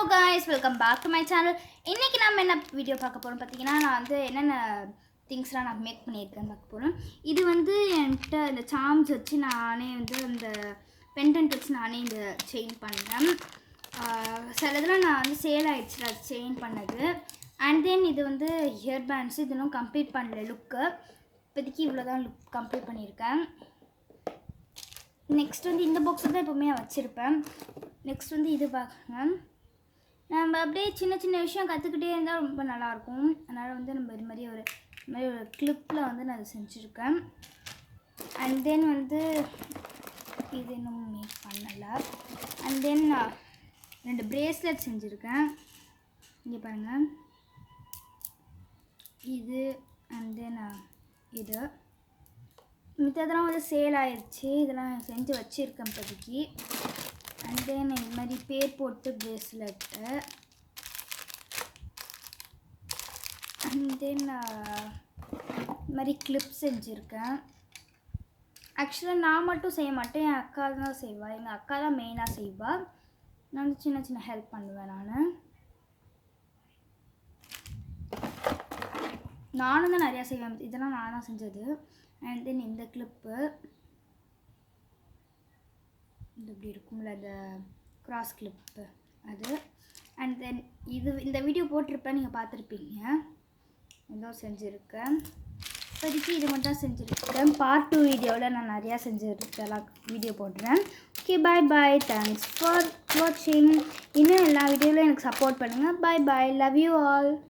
guys, welcome back to my channel. இன்னைக்கு நாம என்ன வீடியோ பார்க்க போறோம் பாத்தீங்கன்னா நான் வந்து என்னென்ன திங்ஸ்லாம் நான் மேக் பண்ணியிருக்கேன் பார்க்க போறோம். இது வந்து என்கிட்ட இந்த சார்ம்ஸ் வச்சு நானே வந்து இந்த பெண்டன்ட் வச்சு நானே இந்த செயின் பண்ணேன். சில இதெல்லாம் நான் வந்து சேல் ஆயிடுச்சு அது செயின் பண்ணது. அண்ட் தென் இது வந்து ஹியர் பேண்ட்ஸ். இது இன்னும் கம்ப்ளீட் பண்ணல லுக்கு. இப்போதைக்கு இவ்வளோதான் லுக் கம்ப்ளீட் பண்ணியிருக்கேன். நெக்ஸ்ட் வந்து இந்த பாக்ஸ் தான் எப்போவுமே வச்சுருப்பேன். நெக்ஸ்ட் வந்து இது பார்க்குங்க. நம்ம அப்படியே சின்ன சின்ன விஷயம் கற்றுக்கிட்டே இருந்தால் ரொம்ப நல்லாயிருக்கும். அதனால் வந்து நம்ம இது மாதிரி ஒரு கிளிப்பில் வந்து நான் அதை செஞ்சுருக்கேன். அண்ட் தென் வந்து இது இன்னும் மேக் பண்ணலை. அண்ட் தென் 2 பிரேஸ்லெட் செஞ்சுருக்கேன். இங்கே பாருங்கள், இது அண்ட் தென் இது. மித்ததெல்லாம் வந்து சேல் ஆயிடுச்சு. இதெல்லாம் செஞ்சு வச்சுருக்கேன் இப்போதைக்கு. அண்ட் தென் இது மாதிரி பேர் போட்டு பிரேஸ்லெட்டு. அண்ட் தென் இது மாதிரி கிளிப் செஞ்சுருக்கேன். ஆக்சுவலாக நான் மட்டும் செய்ய மாட்டேன், என் அக்கா தான் செய்வாள். எங்கள் அக்கா தான் மெயினாக செய்வாள். நான் வந்து சின்ன சின்ன ஹெல்ப் பண்ணுவேன். நானும் தான் நிறையா செய்வேன். இதெல்லாம் நான் தான் செஞ்சது. அண்ட் தென் இந்த கிளிப்பு இது இப்படி இருக்கும்ல, அந்த கிராஸ் கிளிப்பு அது. அண்ட் தென் இது இந்த வீடியோ போட்டிருப்பேன், நீங்கள் பார்த்துருப்பீங்க. ஏதோ செஞ்சுருக்கேன். இப்போதைக்கு இது மட்டும் தான் செஞ்சுருக்கேன். பார்ட் 2 வீடியோவில் நான் நிறையா செஞ்சுருக்கேன், வீடியோ போடுறேன். Okay, bye bye, thanks for வாட்சிங். இன்னும் எல்லா வீடியோவிலும் எனக்கு சப்போர்ட் பண்ணுங்கள். பாய் பாய், லவ் யூ ஆல்.